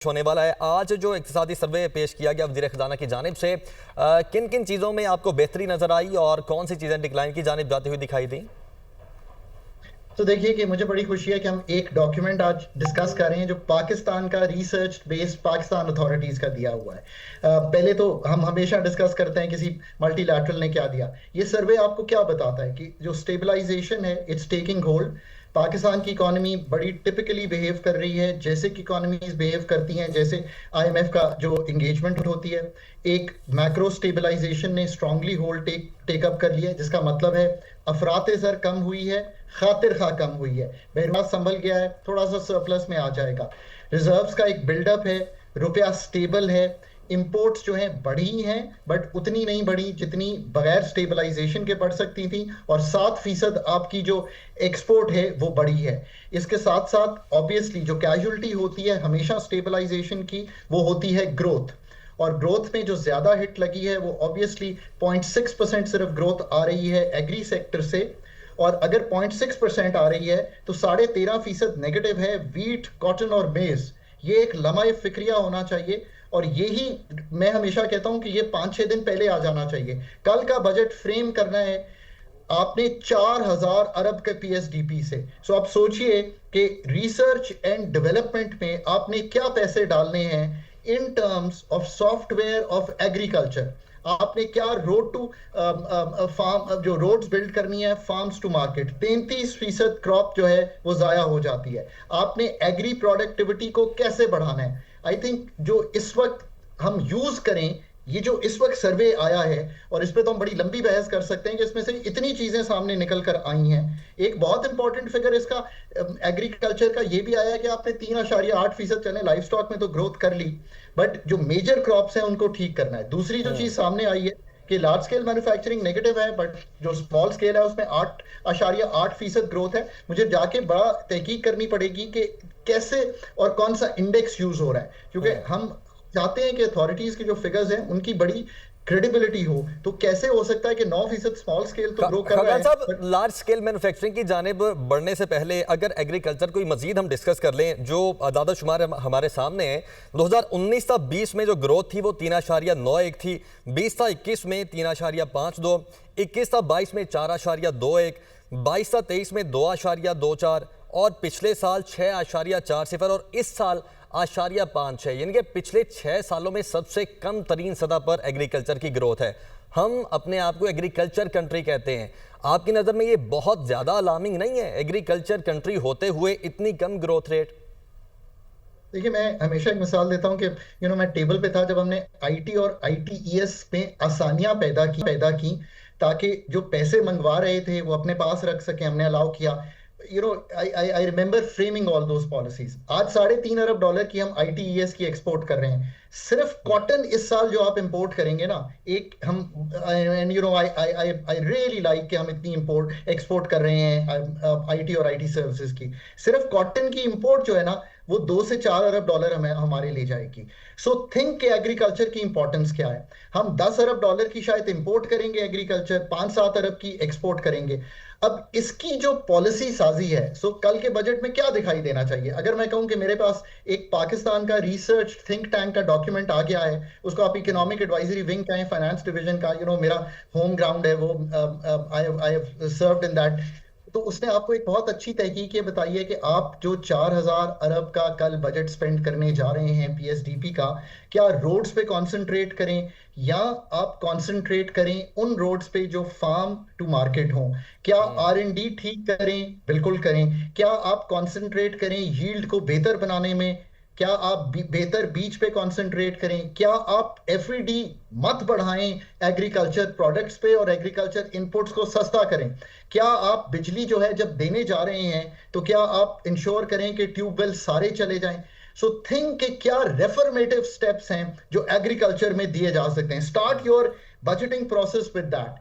होने वाला है। आज जो इक्तिसादी सर्वे पेश किया गया वज़ीर ख़ज़ाना की जानिब से, किन किन चीज़ों में आपको बेहतरी नज़र आई और कौन सी चीज़ें डिक्लाइन की जानिब जाती हुई दिखाई दी? तो देखिए कि मुझे बड़ी खुशी है कि हम एक डॉक्यूमेंट आज डिस्कस कर रहे हैं जो पाकिस्तान का रिसर्च बेस्ड पाकिस्तान अथॉरिटीज का दिया हुआ है। पहले तो हम हमेशा डिस्कस करते हैं किसी मल्टीलैटरल ने क्या दिया। ये सर्वे आपको क्या बताता है कि जो स्टेबलाइजेशन है इट्स टेकिंग होल्ड। पाकिस्तान की इकोनॉमी बड़ी टिपिकली बिहेव कर रही है जैसे कि इकोनॉमीज बिहेव करती हैं, जैसे आईएमएफ का जो एंगेजमेंट होती है। एक मैक्रो स्टेबलाइजेशन ने स्ट्रांगली होल्ड टेकअप कर लिया है, जिसका मतलब है अफरात ज़र कम हुई है, खातिर खा कम हुई है, बहरहाल संभल गया है, थोड़ा सा सरप्लस में आ जाएगा। रिजर्व्स का एक बिल्डअप है, रुपया स्टेबल है। इंपोर्ट्स जो हैं बढ़ी हैं बट उतनी नहीं बढ़ी जितनी बगैर स्टेबलाइजेशन के बढ़ सकती थी, और 7% आपकी जो एक्सपोर्ट है वो बढ़ी है। इसके साथ साथ ऑब्वियसली जो कैजुअलिटी होती है हमेशा स्टेबलाइजेशन की, वो होती है ग्रोथ। और ग्रोथ में जो ज्यादा हिट लगी है वो ऑब्वियसली 0.6% सिर्फ ग्रोथ आ रही है एग्री सेक्टर से। और अगर 0.6% आ रही है तो 13.5% नेगेटिव है वीट, कॉटन और मेज। ये एक लम्हा फिक्रिया होना चाहिए, और यही मैं हमेशा कहता हूं कि ये 5-6 दिन पहले आ जाना चाहिए। कल का बजट फ्रेम करना है आपने 4,000 अरब के पीएसडीपी से। सो आप सोचिए कि रिसर्च एंड डेवलपमेंट में आपने क्या पैसे डालने हैं in terms of software of agriculture. आपने क्या रोड टू फार्म, जो रोड्स बिल्ड करनी है फार्म्स टू मार्केट, 33% क्रॉप जो है वो जाया हो जाती है। आपने एग्री प्रोडक्टिविटी को कैसे बढ़ाना है। आई थिंक जो इस वक्त हम यूज करें, ये जो इस वक्त सर्वे आया है, और इस पे तो हम बड़ी लंबी बहस कर सकते हैं कि इसमें से इतनी चीजें सामने निकल कर आई हैं। एक बहुत इंपॉर्टेंट फिगर इसका एग्रीकल्चर का ये भी आया है कि आपने 3.8% चले लाइफ स्टॉक में तो ग्रोथ कर ली, बट जो मेजर क्रॉप्स हैं उनको ठीक करना है। दूसरी जो चीज सामने आई है कि लार्ज स्केल मैन्युफैक्चरिंग नेगेटिव है, बट जो स्मॉल स्केल है उसमें 8.8% ग्रोथ है। मुझे जाके बड़ा तहकीक करनी पड़ेगी कि कैसे और कौन सा इंडेक्स यूज हो रहा है, क्योंकि हम चाहते हैं कि अथॉरिटीज की जो फिगर्स हैं उनकी बड़ी क्रेडिबिलिटी हो। तो कैसे हो सकता है कि 9% स्मॉल स्केल तो ग्रो कर रहा खगान है साहब, लार्ज स्केल मैन्युफैक्चरिंग की जानिब बढ़ने से पहले अगर एग्रीकल्चर को मजीद हम डिस्कस कर लें, जो आदाद शुमार हमारे सामने है, 2019 था 20 में जो ग्रोथ थी वो 3.91 थी, 20 था 21 में 3.52, 21 था 22 में 4.21, 22 था 23 में 2.24, और पिछले साल 6.40 और इस साल 8.56, यानी कि पिछले 6 सालों में सबसे कम तरीन सतह पर एग्रीकल्चर की ग्रोथ है। हम अपने आप को एग्रीकल्चर कंट्री कहते हैं, आपकी नज़र में ये बहुत ज़्यादा अलार्मिंग नहीं है, एग्रीकल्चर कंट्री होते हुए इतनी कम ग्रोथ रेट? देखिए, मैं हमेशा एक मिसाल देता हूं कि मैं टेबल पे था जब हमने आईटी और आईटीईएस में आसानियां पैदा की ताकि जो पैसे मंगवा रहे थे वो अपने पास रख सके, हमने अलाउ किया। I remember framing all those policies. आज $3.5 अरब की हम आईटीईएस की एक्सपोर्ट कर रहे हैं। सिर्फ कॉटन इस साल जो आप इंपोर्ट करेंगे ना, एक हम एंड आई रियली लाइक कि हम इतनी इंपोर्ट एक्सपोर्ट कर रहे हैं आईटी और आईटी सर्विसेज की। सिर्फ कॉटन की इंपोर्ट जो है ना वो 2 से 4 अरब डॉलर हमें हमारे ले जाएगी। सो थिंक के एग्रीकल्चर की इंपॉर्टेंस क्या है। हम 10 अरब डॉलर की शायद इंपोर्ट करेंगे एग्रीकल्चर, 5-7 अरब की एक्सपोर्ट करेंगे। अब इसकी जो पॉलिसी साजी है, सो कल के बजट में क्या दिखाई देना चाहिए। अगर मैं कहूं कि मेरे पास एक पाकिस्तान का रिसर्च थिंक टैंक का डॉक्यूमेंट आ गया है, उसको आप इकोनॉमिक एडवाइजरी विंग कहें, फाइनेंस डिवीजन का, मेरा होम ग्राउंड है वो, I have served in that. तो उसने आपको एक बहुत अच्छी तहकीक ये बताई है कि आप जो 4,000 अरब का कल बजट स्पेंड करने जा रहे हैं पीएसडीपी का, क्या रोड्स पे कंसंट्रेट करें या आप कंसंट्रेट करें उन रोड्स पे जो फार्म टू मार्केट हों। क्या आर&डी ठीक करें, बिल्कुल करें। क्या आप कंसंट्रेट करें यील्ड को बेहतर बनाने में, क्या आप बेहतर बीज पे कंसंट्रेट करें। क्या आप एफईडी मत बढ़ाएं एग्रीकल्चर प्रोडक्ट्स पे और एग्रीकल्चर इनपुट्स को सस्ता करें। क्या आप बिजली जो है जब देने जा रहे हैं तो क्या आप इंश्योर करें कि ट्यूबवेल सारे चले जाएं। सो थिंक कि क्या रेफॉर्मेटिव स्टेप्स हैं जो एग्रीकल्चर में दिए जा सकते हैं। Start your budgeting process with that.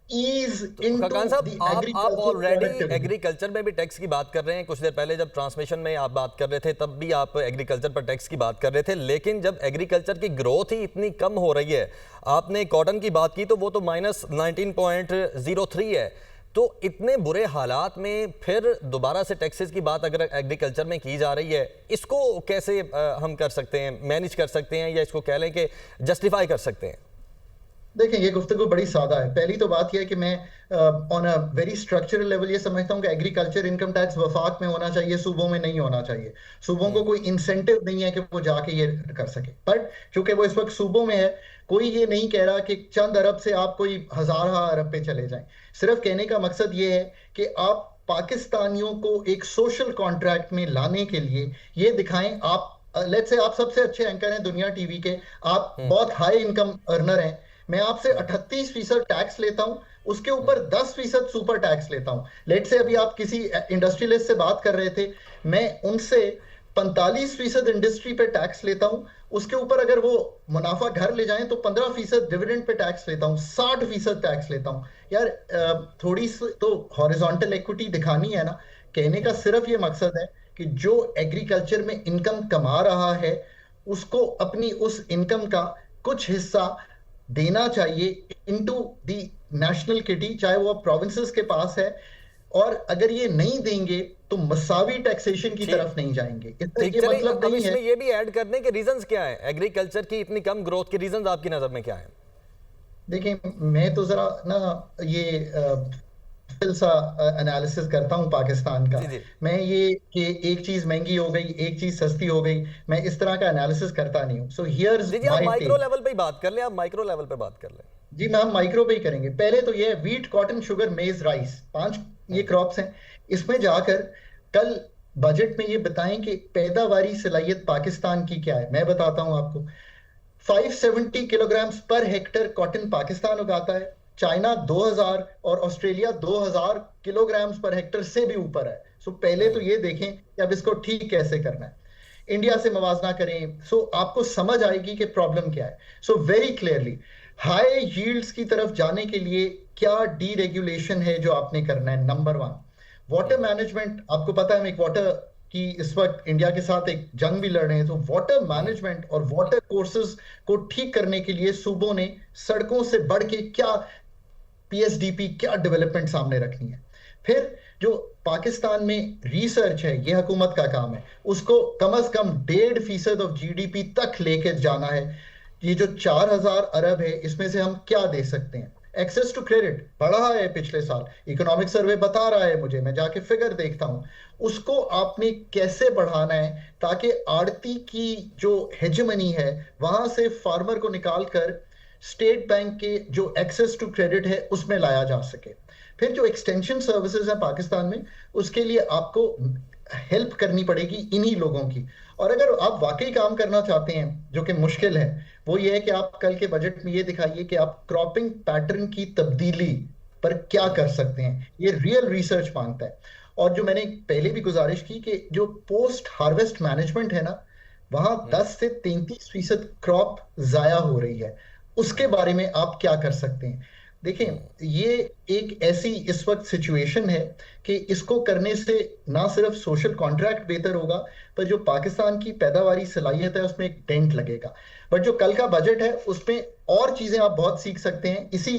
Khagan साहब, आप ऑलरेडी एग्रीकल्चर में भी टैक्स की बात कर रहे हैं। कुछ देर पहले जब ट्रांसमिशन में आप बात कर रहे थे तब भी आप एग्रीकल्चर पर टैक्स की बात कर रहे थे, लेकिन जब एग्रीकल्चर की ग्रोथ ही इतनी कम हो रही है, आपने कॉटन की बात की तो वो तो -19.03 है, तो इतने बुरे हालात में फिर दोबारा से टैक्सेस की बात अगर एग्रीकल्चर में की जा रही है, इसको कैसे हम कर सकते हैं, मैनेज कर सकते हैं, या इसको कह लें कि जस्टिफाई कर सकते हैं? देखें, ये गुफ्तगू बड़ी सादा है। पहली तो बात यह है कि मैं on a very structural level ये समझता हूँ कि एग्रीकल्चर इनकम टैक्स वफाक में होना चाहिए, सूबों में नहीं होना चाहिए। सूबों को कोई इंसेंटिव नहीं है कि वो जाके ये कर सके, बट चूंकि वो इस वक्त सूबों में है, कोई ये नहीं कह रहा कि चंद अरब से आप कोई हजार अरब पे चले जाएं। सिर्फ कहने का मकसद ये है कि आप पाकिस्तानियों को एक सोशल कॉन्ट्रैक्ट में लाने के लिए ये दिखाएं। आप लेट्स से आप सबसे अच्छे एंकर हैं दुनिया टीवी के, आप बहुत हाई इनकम अर्नर हैं, मैं आपसे 38% टैक्स लेता हूं, उसके ऊपर 10% सुपर टैक्स लेता हूं। लेट से अभी आप किसी इंडस्ट्रियलिस्ट से बात कर रहे थे, मैं उनसे 45% इंडस्ट्री पे टैक्स लेता हूं, उसके ऊपर अगर वो मुनाफा घर ले जाएं तो 15% डिविडेंड पे टैक्स लेता हूं, 60% टैक्स लेता हूं। यार थोड़ी सी तो हॉरिजॉन्टल इक्विटी दिखानी है ना। कहने का सिर्फ ये मकसद है कि जो एग्रीकल्चर में इनकम कमा रहा है उसको अपनी उस इनकम का कुछ हिस्सा देना चाहिए इनटू दी नेशनल किटी, चाहे वो प्रोविंसेस के पास है। और अगर ये नहीं देंगे तो मसावी टैक्सेशन की तरफ नहीं जाएंगे। इसका ये मतलब नहीं है। इसमें ये भी ऐड करने के रीजंस क्या है, एग्रीकल्चर की इतनी कम ग्रोथ के रीजंस आपकी नजर में क्या है? देखिए, मैं तो जरा ना ये सा एनालिसिस करता हूं पाकिस्तान का। जी जी मैं ये कि एक चीज महंगी हो गई, एक चीज सस्ती हो गई, मैं इस तरह का एनालिसिस करता नहीं हूं। सो हियर्स जी जी, आप माइक्रो लेवल पे ही बात कर लें, आप माइक्रो लेवल पे बात कर लें। जी, मैं हम माइक्रो पे ही करेंगे। पहले तो ये वीट, कॉटन, शुगर, मेज, राइस, 5 ये क्रॉप्स हैं। इसमें जाकर कल बजट में ये बताएं कि पैदावारी सलाहियत पाकिस्तान की क्या है। मैं बताता हूं आपको, 570 kilogram per hectare cotton Pakistan उगाता है, चाइना 2000 और ऑस्ट्रेलिया 2000 किलोग्राम पर हेक्टर से भी ऊपर है। सो पहले तो ये देखें कि अब इसको ठीक कैसे करना है, इंडिया से मवाजना करें। सो आपको समझ आएगी कि प्रॉब्लम क्या है। So very clearly high yields की तरफ जाने के लिए क्या डीरेगुलेशन है जो आपने करना है। Number 1, water management. आपको पता है हम एक वाटर कि इस वक्त इंडिया के साथ एक जंग भी लड़ रहे हैं, तो वाटर मैनेजमेंट और वाटर कोर्सेज को ठीक करने के लिए सूबों ने सड़कों से बढ़ के क्या पीएसडीपी, क्या डेवलपमेंट सामने रखनी है। फिर जो पाकिस्तान में रिसर्च है, ये हुकूमत का काम है, उसको कम से कम 1.5% ऑफ जीडीपी तक लेके जाना है। ये जो 4000 अरब है, इसमें से हम क्या दे सकते हैं। एक्सेस टू क्रेडिट बढ़ा है पिछले साल, इकोनॉमिक सर्वे बता रहा है मुझे, मैं जाके फिगर देखता हूं। उसको आपने कैसे बढ़ाना है ताकि आड़ती की जो हेजमनी है वहां से फार्मर को निकालकर स्टेट बैंक के जो एक्सेस टू क्रेडिट है उसमें लाया जा सके। फिर जो एक्सटेंशन सर्विसेज है पाकिस्तान में, उसके लिए आपको हेल्प करनी पड़ेगी इन्हीं लोगों की। और अगर आप वाकई काम करना चाहते हैं, जो कि मुश्किल है, वो ये है कि आप कल के बजट में ये दिखाइए कि आप क्रॉपिंग पैटर्न की तब्दीली पर क्या कर सकते हैं। ये रियल रिसर्च मांगता है। और जो मैंने पहले भी गुजारिश की कि जो पोस्ट हार्वेस्ट मैनेजमेंट है ना, वहां 10 से 33% क्रॉप जाया हो रही है, उसके बारे में आप क्या कर सकते हैं। देखें, ये एक ऐसी इस वक्त सिचुएशन है कि इसको करने से ना सिर्फ सोशल कॉन्ट्रैक्ट बेहतर होगा, पर जो पाकिस्तान की पैदावारी सलाहियत है उसमें एक डेंट लगेगा। बट जो कल का बजट है उसमें और चीजें आप बहुत सीख सकते हैं इसी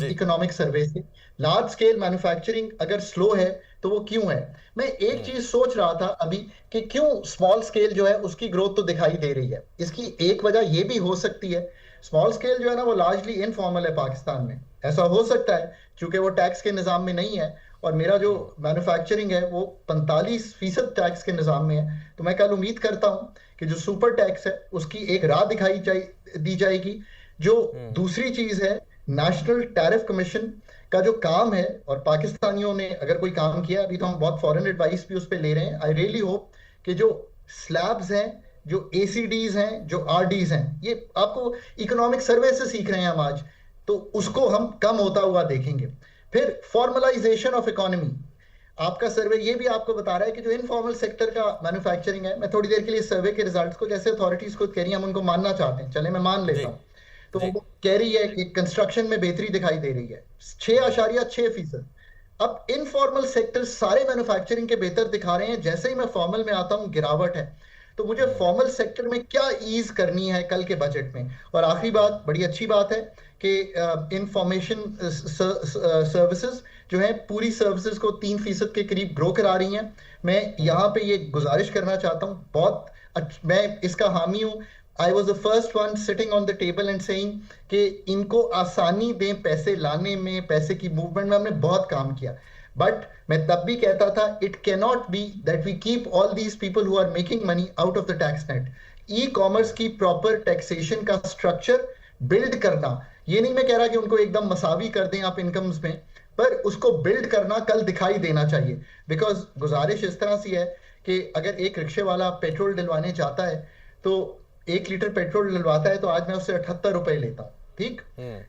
इकोनॉमिक सर्वे से। लार्ज स्केल मैन्युफैक्चरिंग अगर स्लो है तो वो क्यों है। मैं एक चीज सोच रहा था अभी कि क्यों स्मॉल स्केल जो है उसकी ग्रोथ तो दिखाई दे रही है। इसकी एक वजह ये भी हो सकती है, स्मॉल स्केल जो है ना वो लार्जली इनफॉर्मल है पाकिस्तान में। ऐसा हो सकता है क्योंकि वो टैक्स के निजाम में नहीं है, और मेरा जो मैन्युफैक्चरिंग है वो 45% टैक्स के निजाम में है। तो मैं कल उम्मीद करता हूं कि जो सुपर टैक्स है उसकी एक राह दी जाएगी। जो दूसरी चीज है, नेशनल टैरिफ कमीशन का जो काम है, और पाकिस्तानियों ने अगर कोई काम किया, अभी तो हम बहुत फॉरेन एडवाइस भी उस पर ले रहे हैं। आई रियली होप कि जो स्लैब्स हैं, जो एसीडीज हैं, जो आरडीज हैं, ये आपको इकोनॉमिक सर्वे से सीख रहे हैं हम आज, तो उसको हम कम होता हुआ देखेंगे। फिर फॉर्मलाइजेशन ऑफ इकोनॉमी, आपका सर्वे ये भी आपको बता रहा है कि जो इनफॉर्मल सेक्टर का मैन्युफैक्चरिंग है, मैं थोड़ी देर के लिए सर्वे के रिजल्ट्स को, जैसे अथॉरिटीज खुद कह रही हैं हम उनको मानना चाहते हैं, चले मैं मान लेता हूं, तो वो कह रही है कि कंस्ट्रक्शन में बेहतरी दिखाई दे रही है 6.6%। अब इनफॉर्मल सेक्टर सारे मैन्युफैक्चरिंग के बेहतर दिखा रहे हैं, जैसे ही मैं फॉर्मल में आता हूं गिरावट है। तो मुझे फॉर्मल सेक्टर में क्या ईज करनी है कल के बजट में। और आखिरी बात, बड़ी अच्छी बात है कि इंफॉर्मेशन सर्विसेज जो है पूरी सर्विसेज को 3% के करीब ग्रो करा रही हैं। मैं यहाँ पे ये गुजारिश करना चाहता हूँ, मैं इसका हामी हूँ। I was the first one sitting on the table and saying कि इनको आसानी दें पैसे लाने में, पैसे की मूवमेंट में। हमने बहुत काम किया, बट मैं तब भी कहता था it cannot be that we keep all these people who are making money out of the tax net. E commerce की प्रॉपर टैक्सेशन का स्ट्रक्चर बिल्ड करना, ये नहीं मैं कह रहा कि उनको एकदम मसावी कर दें आप इनकम्स में, पर उसको बिल्ड करना कल दिखाई देना चाहिए। बिकॉज गुजारिश इस तरह सी है कि अगर एक रिक्शे वाला पेट्रोल डलवाने जाता है तो 1 लीटर पेट्रोल डलवाता है तो आज मैं उससे 78 रुपए लेता हूँ, ठीक।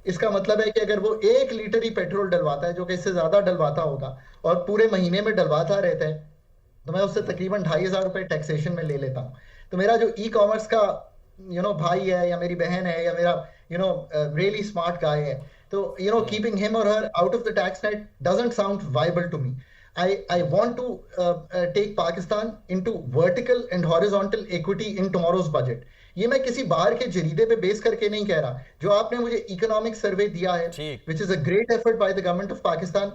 इसका मतलब है कि अगर वो 1 लीटर ही पेट्रोल डलवाता है, जो कि इससे ज्यादा डलवाता होगा और पूरे महीने में डलवाता रहता है, तो मैं उससे तकरीबन 2500 रुपए टैक्सेशन में ले लेता हूँ। तो मेरा जो ई कॉमर्स का भाई है या मेरी बहन है या मेरा रियली स्मार्ट गाय है, तो कीपिंग हिम और her out of the tax net doesn't sound viable to me. I want to take Pakistan into vertical and horizontal equity in tomorrow's budget. ये मैं किसी बाहर के जरीदे पे बेस करके नहीं कह रहा। जो आपने मुझे इकोनॉमिक सर्वे दिया है, ठीक। which is a great effort by the government of Pakistan,